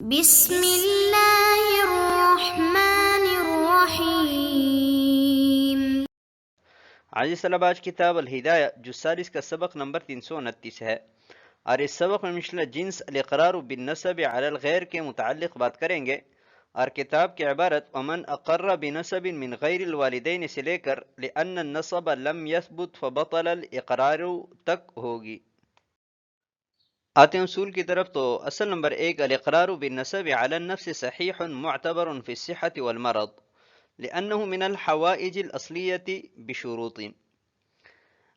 بسم اللہ الرحمن الرحیم۔ عزیز طلبہ، آج کتاب الہدایہ جو سالس کا سبق نمبر 329 ہے، اور اس سبق میں مثل جنس الاقرار بالنسب علی الغیر کے متعلق بات کریں گے، اور کتاب کی عبارت ومن اقر بنسب من غیر الوالدین سے لے کر لأن النسب لم يثبت فبطل الاقرار تک ہوگی۔ آتے ہیں اصول کی طرف۔ تو اصل نمبر 1، الاقرار بالنسب علی النفس صحیح معتبر فی الصحة والمرض لأنه من الحوائج الأصلیة بشروط۔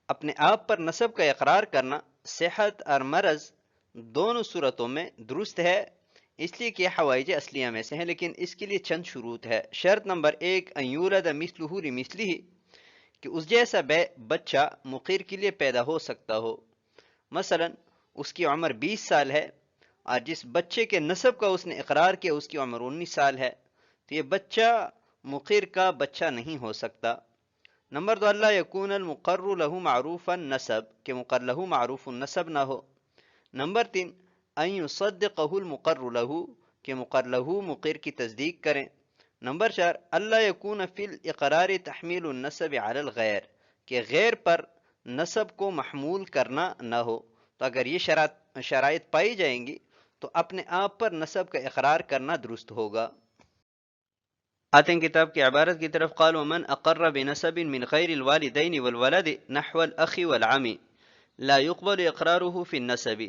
اپنے آپ پر نسب کا اقرار کرنا صحت اور مرض دونوں صورتوں میں درست ہے، اس لیے کہ حوائج اصلیہ میں سے ہیں، لیکن اس کے لیے چند شروط ہے۔ شرط نمبر 1، ان یولد مثلہ لمثلہ، کہ اس جیسا بچہ مقر کے لیے پیدا ہو سکتا ہو۔ مثلا اس کی عمر 20 سال ہے اور جس بچے کے نسب کا اس نے اقرار کیا اس کی عمر 19 سال ہے، تو یہ بچہ مقر کا بچہ نہیں ہو سکتا۔ نمبر 2، اللہ یکون المقر له معروف النسب، کہ مقر له معروف النسب نہ ہو۔ نمبر 3، ان یصدقہ المقر له، کہ مقر له مقر کی تصدیق کریں۔ نمبر 4، اللہ یکون فی الاقرار تحمیل النسب علی الغیر، کہ غیر پر نسب کو محمول کرنا نہ ہو۔ تو اگر یہ شرائط پائی جائیں گی تو اپنے آپ پر نسب کا اقرار کرنا درست ہوگا۔ آتے ہیں کتاب کی عبارت کی طرف۔ قال ومن اقر بنسب من غیر الوالدین والولد نحو الاخ والعم لا يقبل اقراره في النسب،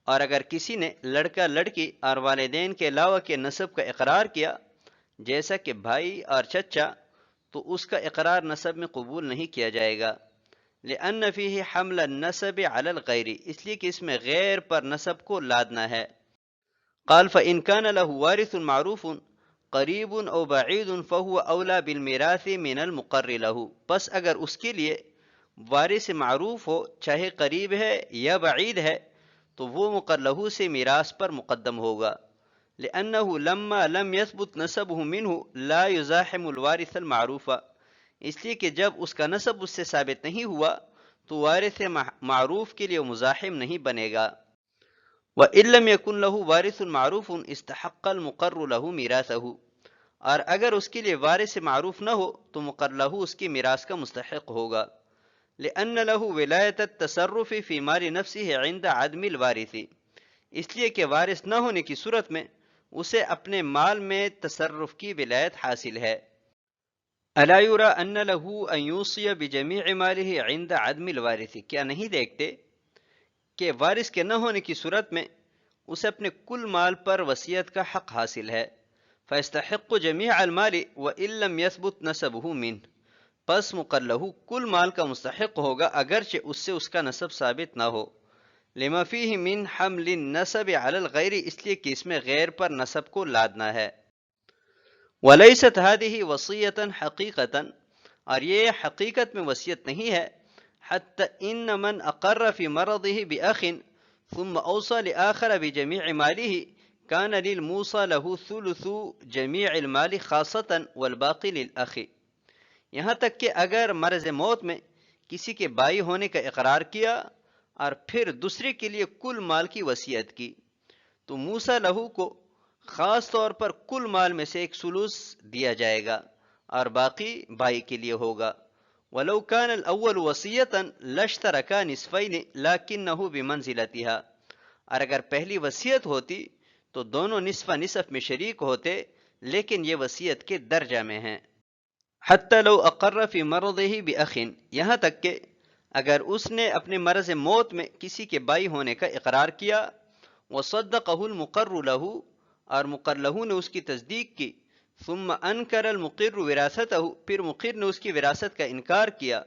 اور اگر کسی نے لڑکا لڑکی اور والدین کے علاوہ کے نسب کا اقرار کیا جیسا کہ بھائی اور چچا، تو اس کا اقرار نسب میں قبول نہیں کیا جائے گا۔ لأن فيه حمل النسب على الغیر، اس لیے کہ اس میں غیر پر نسب کو لادنا ہے۔ قال فإن كان له وارث معروف قریب او بعید فهو اولا بالمیراث من المقر له، پس اگر اس کے لیے وارث معروف ہو، چاہے قریب ہے یا بعید ہے، تو وہ مقر له سے میراث پر مقدم ہوگا۔ لأنه لما لم يثبت نسبه منه لا يزاحم الوارث المعروف، اس لیے کہ جب اس کا نسب اس سے ثابت نہیں ہوا تو وارث معروف کے لیے مزاحم نہیں بنے گا۔ وَإِن لَّمْ يَكُن لَّهُ وَارِثٌ مَّعْرُوفٌ اسْتَحَقَّ الْمُقَرُّ لَهُ مِيرَاثَهُ، اور اگر اس کے لیے وارث معروف نہ ہو تو مقر له اس کی میراث کا مستحق ہوگا۔ لأن له ولایت التصرف فی مال نفسه عند عدم الوارث، اس لیے کہ وارث نہ ہونے کی صورت میں اسے اپنے مال میں تصرف کی ولایت حاصل ہے۔ الا یرى ان له ان یوصی بجمیع ماله عند عدم الوارث، کیا نہیں دیکھتے کہ وارث کے نہ ہونے کی صورت میں اسے اپنے کل مال پر وصیت کا حق حاصل ہے۔ فَيَسْتَحِقُّ جَمِيعَ الْمَالِ وَإِن لَّمْ يَثْبُتْ نَسَبُهُ مِنْهُ، پس مقر له کل مال کا مستحق ہوگا اگرچہ اس سے اس کا نسب ثابت نہ ہو۔ لما فيه من حمل النسب على الغیر، اس لیے کہ اس میں غیر پر نسب کو لادنا ہے۔ وَلَيْسَتْ هَذِهِ وَصِيَّةً حَقِيقَةً، اور یہ حقیقت میں وصیت نہیں ہے۔ حتى إن من أقر في مرضه بأخ ثم أوصى لآخر بجميع ماله كان للموصى له ثلث جميع المال خاصة والباقي للأخ، یہاں تک کہ اگر مرض موت میں کسی کے بائی ہونے کا اقرار کیا اور پھر دوسرے کے لیے کل مال کی وصیت کی، تو موصی لہو کو خاص طور پر کل مال میں سے ایک ثلث دیا جائے گا اور باقی بھائی کے لیے ہوگا۔ وَلَوْ كَانَ الْأَوَّلُ وَصِيَّةً لَاشْتَرَكَا نِصْفَيْنِ لَكِنَّهُ بِمَنْزِلَتِهَا، اور اگر پہلی وصیت ہوتی تو دونوں نصف نصف میں شریک ہوتے، لیکن یہ وصیت کے درجہ میں ہیں۔ حتی لو اقر فی مرضه بأخ، یہاں تک کہ اگر اس نے اپنے مرض موت میں کسی کے بائی ہونے کا اقرار کیا، وصدقه المقر له، اور مقر له نے اس کی تصدیق کی، ثم انکر المقر وراثته، پھر مقر نے اس کی وراثت کا انکار کیا،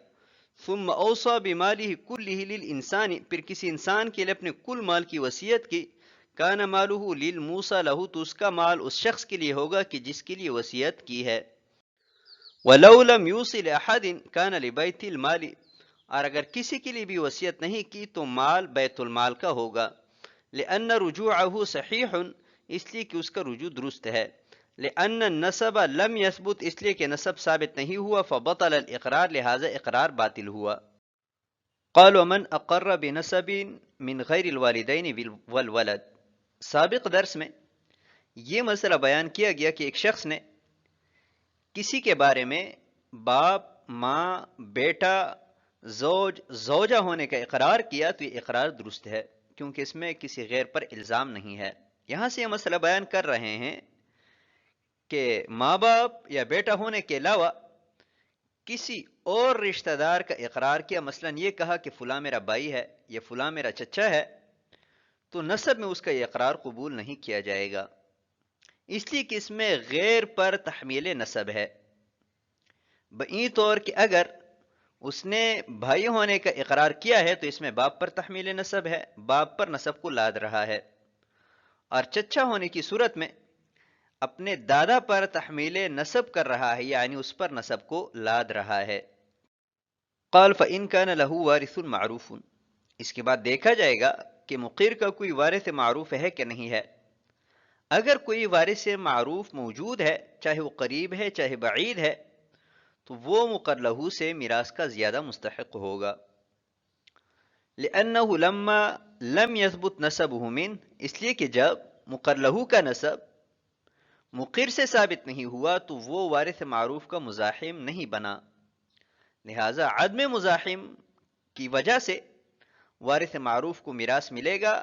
ثم اوصى بماله كله للانسان، پھر کسی انسان کے لیے اپنے کل مال کی وصیت کی، کان ماله للموصى له، تو اس کا مال اس شخص کے لیے ہوگا کہ جس کے لیے وصیت کی ہے۔ وَلَوْ لَمْ يُوصِ لِأَحَدٍ كَانَ لِبَيْتِ الْمَالِ، اور اگر کسی کے لیے بھی وصیت نہیں کی تو مال بیت المال کا ہوگا۔ لِأَنَّ رُجُوعَهُ صحیح، اس لیے کہ اس کا رجوع درست ہے۔ لِأَنَّ النَّسَبَ لَمْ يَثْبُتْ، اس لیے کہ نسب ثابت نہیں ہوا، فَبَطَلَ الْإِقْرَارُ، لہذا اقرار باطل ہوا۔ قال ومن اقر بنسب من غیر الوالدین والولد، سابق درس میں یہ مسئلہ بیان کیا گیا کہ ایک شخص نے کسی کے بارے میں باپ، ماں، بیٹا، زوج، زوجہ ہونے کا اقرار کیا تو یہ اقرار درست ہے، کیونکہ اس میں کسی غیر پر الزام نہیں ہے۔ یہاں سے یہ مسئلہ بیان کر رہے ہیں کہ ماں باپ یا بیٹا ہونے کے علاوہ کسی اور رشتہ دار کا اقرار کیا، مثلا یہ کہا کہ فلاں میرا بھائی ہے یا فلاں میرا چچا ہے، تو نسب میں اس کا یہ اقرار قبول نہیں کیا جائے گا، اس لیے کہ اس میں غیر پر تحمیل نسب ہے۔ بئی طور کہ اگر اس نے بھائی ہونے کا اقرار کیا ہے تو اس میں باپ پر تحمیل نسب ہے، باپ پر نسب کو لاد رہا ہے، اور چچا ہونے کی صورت میں اپنے دادا پر تحمیل نسب کر رہا ہے، یعنی اس پر نسب کو لاد رہا ہے۔ قال فإن كان له وارث معروف، اس کے بعد دیکھا جائے گا کہ مقر کا کوئی وارث معروف ہے کہ نہیں ہے۔ اگر کوئی وارث معروف موجود ہے، چاہے وہ قریب ہے چاہے بعید ہے، تو وہ مقر لہو سے میراث کا زیادہ مستحق ہوگا۔ لأنه لما لم يثبت نسبه من، اس لیے کہ جب مقر لہو کا نسب مقر سے ثابت نہیں ہوا تو وہ وارث معروف کا مزاحم نہیں بنا، لہذا عدم مزاحم کی وجہ سے وارث معروف کو میراث ملے گا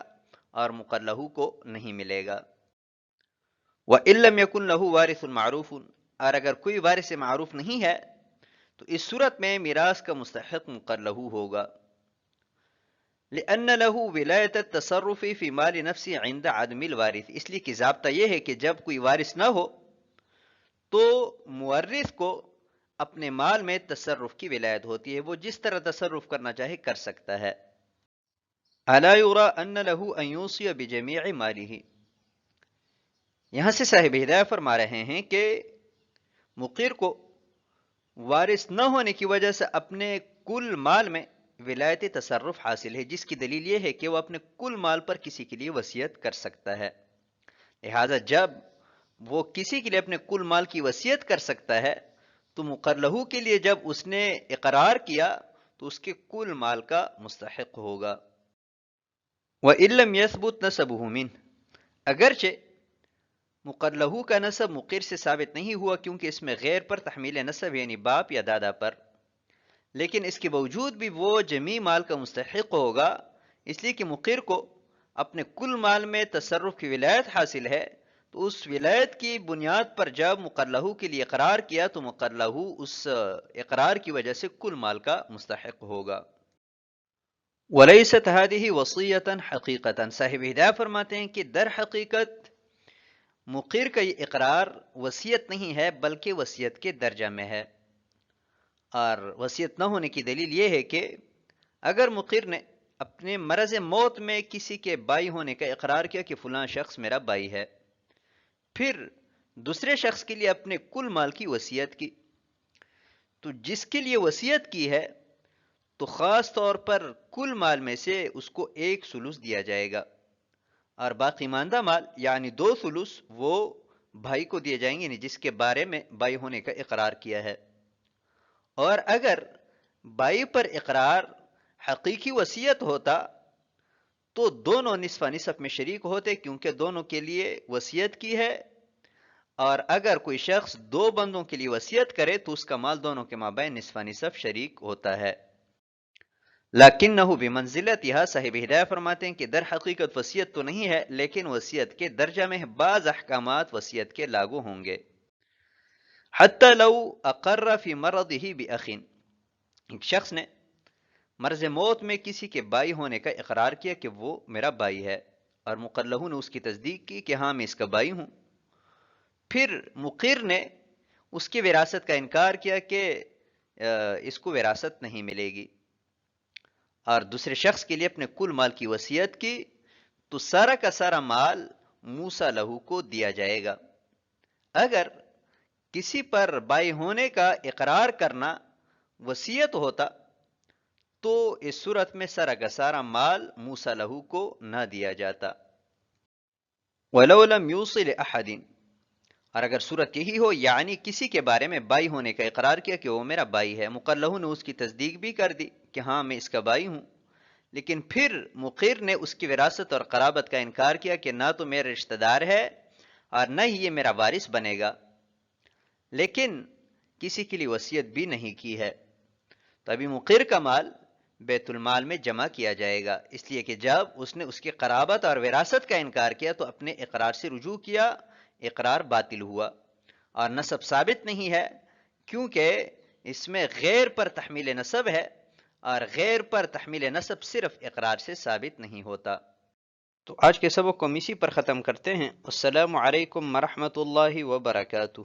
اور مقر لہو کو نہیں ملے گا۔ وَإِن لَّمْ يَكُن لَّهُ وَارِثٌ مَعْرُوفٌ، اور اگر کوئی وارث معروف نہیں ہے تو اس صورت میں میراث کا مستحق مقر لہو ہوگا۔ لأن له ولایت التصرف فی مال نفسی عند عدم الوارث، اس لیے کہ ضابطہ یہ ہے کہ جب کوئی وارث نہ ہو تو مورث کو اپنے مال میں تصرف کی ولایت ہوتی ہے، وہ جس طرح تصرف کرنا چاہے کر سکتا ہے۔ الا یرى ان له ان یوصی بجمیع ماله، یہاں سے صاحب ہدایہ فرما رہے ہیں کہ مقر کو وارث نہ ہونے کی وجہ سے اپنے کل مال میں ولایت تصرف حاصل ہے، جس کی دلیل یہ ہے کہ وہ اپنے کل مال پر کسی کے لیے وصیت کر سکتا ہے، لہذا جب وہ کسی کے لیے اپنے کل مال کی وصیت کر سکتا ہے تو مقر لہو کے لیے جب اس نے اقرار کیا تو اس کے کل مال کا مستحق ہوگا۔ وَإِن لَّمْ يَثْبُتْ نَسَبُهُ مِنْهُ، اگرچہ مقر لہو کا نسب مقر سے ثابت نہیں ہوا کیونکہ اس میں غیر پر تحمیل نسب یعنی باپ یا دادا پر، لیکن اس کے باوجود بھی وہ جمیع مال کا مستحق ہوگا، اس لیے کہ مقر کو اپنے کل مال میں تصرف کی ولایت حاصل ہے، تو اس ولایت کی بنیاد پر جب مقر لہو کے لیے اقرار کیا تو مقر لہو اس اقرار کی وجہ سے کل مال کا مستحق ہوگا۔ وَلَيْسَتْ هَذِهِ وَصِيَّةً حَقِيقَةً، صاحب ہدایہ فرماتے ہیں کہ در حقیقت مقر کا یہ اقرار وصیت نہیں ہے بلکہ وصیت کے درجہ میں ہے، اور وصیت نہ ہونے کی دلیل یہ ہے کہ اگر مقر نے اپنے مرض موت میں کسی کے بھائی ہونے کا اقرار کیا کہ فلاں شخص میرا بھائی ہے، پھر دوسرے شخص کے لیے اپنے کل مال کی وصیت کی، تو جس کے لیے وصیت کی ہے تو خاص طور پر کل مال میں سے اس کو 1/3 دیا جائے گا، اور باقی ماندہ مال یعنی 2/3 وہ بھائی کو دیے جائیں گے، یعنی جس کے بارے میں بھائی ہونے کا اقرار کیا ہے۔ اور اگر بھائی پر اقرار حقیقی وصیت ہوتا تو دونوں نصف نصف میں شریک ہوتے، کیونکہ دونوں کے لیے وصیت کی ہے، اور اگر کوئی شخص 2 بندوں کے لیے وصیت کرے تو اس کا مال دونوں کے مابین نصف نصف شریک ہوتا ہے۔ لیکنہ بمنزلتھا، صاحب ہدایہ فرماتے ہیں کہ در حقیقت وصیت تو نہیں ہے لیکن وصیت کے درجہ میں بعض احکامات وصیت کے لاگو ہوں گے۔ حتی لو اقر فی مرضہ بأخ، ایک شخص نے مرض موت میں کسی کے بھائی ہونے کا اقرار کیا کہ وہ میرا بھائی ہے، اور مقر لہو نے اس کی تصدیق کی کہ ہاں میں اس کا بھائی ہوں، پھر مقر نے اس کی وراثت کا انکار کیا کہ اس کو وراثت نہیں ملے گی، اور دوسرے شخص کے لیے اپنے کل مال کی وصیت کی، تو سارا کا سارا مال موسیٰ لہو کو دیا جائے گا۔ اگر کسی پر بھائی ہونے کا اقرار کرنا وصیت ہوتا تو اس صورت میں سارا کا سارا مال موسیٰ لہو کو نہ دیا جاتا۔ وَلَوْ لَمْ يُوصِ لِأَحَدٍ، اور اگر صورت یہی ہو یعنی کسی کے بارے میں بھائی ہونے کا اقرار کیا کہ وہ میرا بھائی ہے، مقر لہو نے اس کی تصدیق بھی کر دی کہ ہاں میں اس کا بھائی ہوں، لیکن پھر مقر نے اس کی وراثت اور قرابت کا انکار کیا کہ نہ تو میرا رشتہ دار ہے اور نہ ہی یہ میرا وارث بنے گا، لیکن کسی کے لیے وصیت بھی نہیں کی ہے، تو ابھی مقر کا مال بیت المال میں جمع کیا جائے گا، اس لیے کہ جب اس نے اس کی قرابت اور وراثت کا انکار کیا تو اپنے اقرار سے رجوع کیا، اقرار باطل ہوا، اور نسب ثابت نہیں ہے کیونکہ اس میں غیر پر تحمیل نسب ہے، اور غیر پر تحمیل نسب صرف اقرار سے ثابت نہیں ہوتا۔ تو آج کے سبق کو ہم اسی پر ختم کرتے ہیں۔ السلام علیکم ورحمۃ اللہ وبرکاتہ۔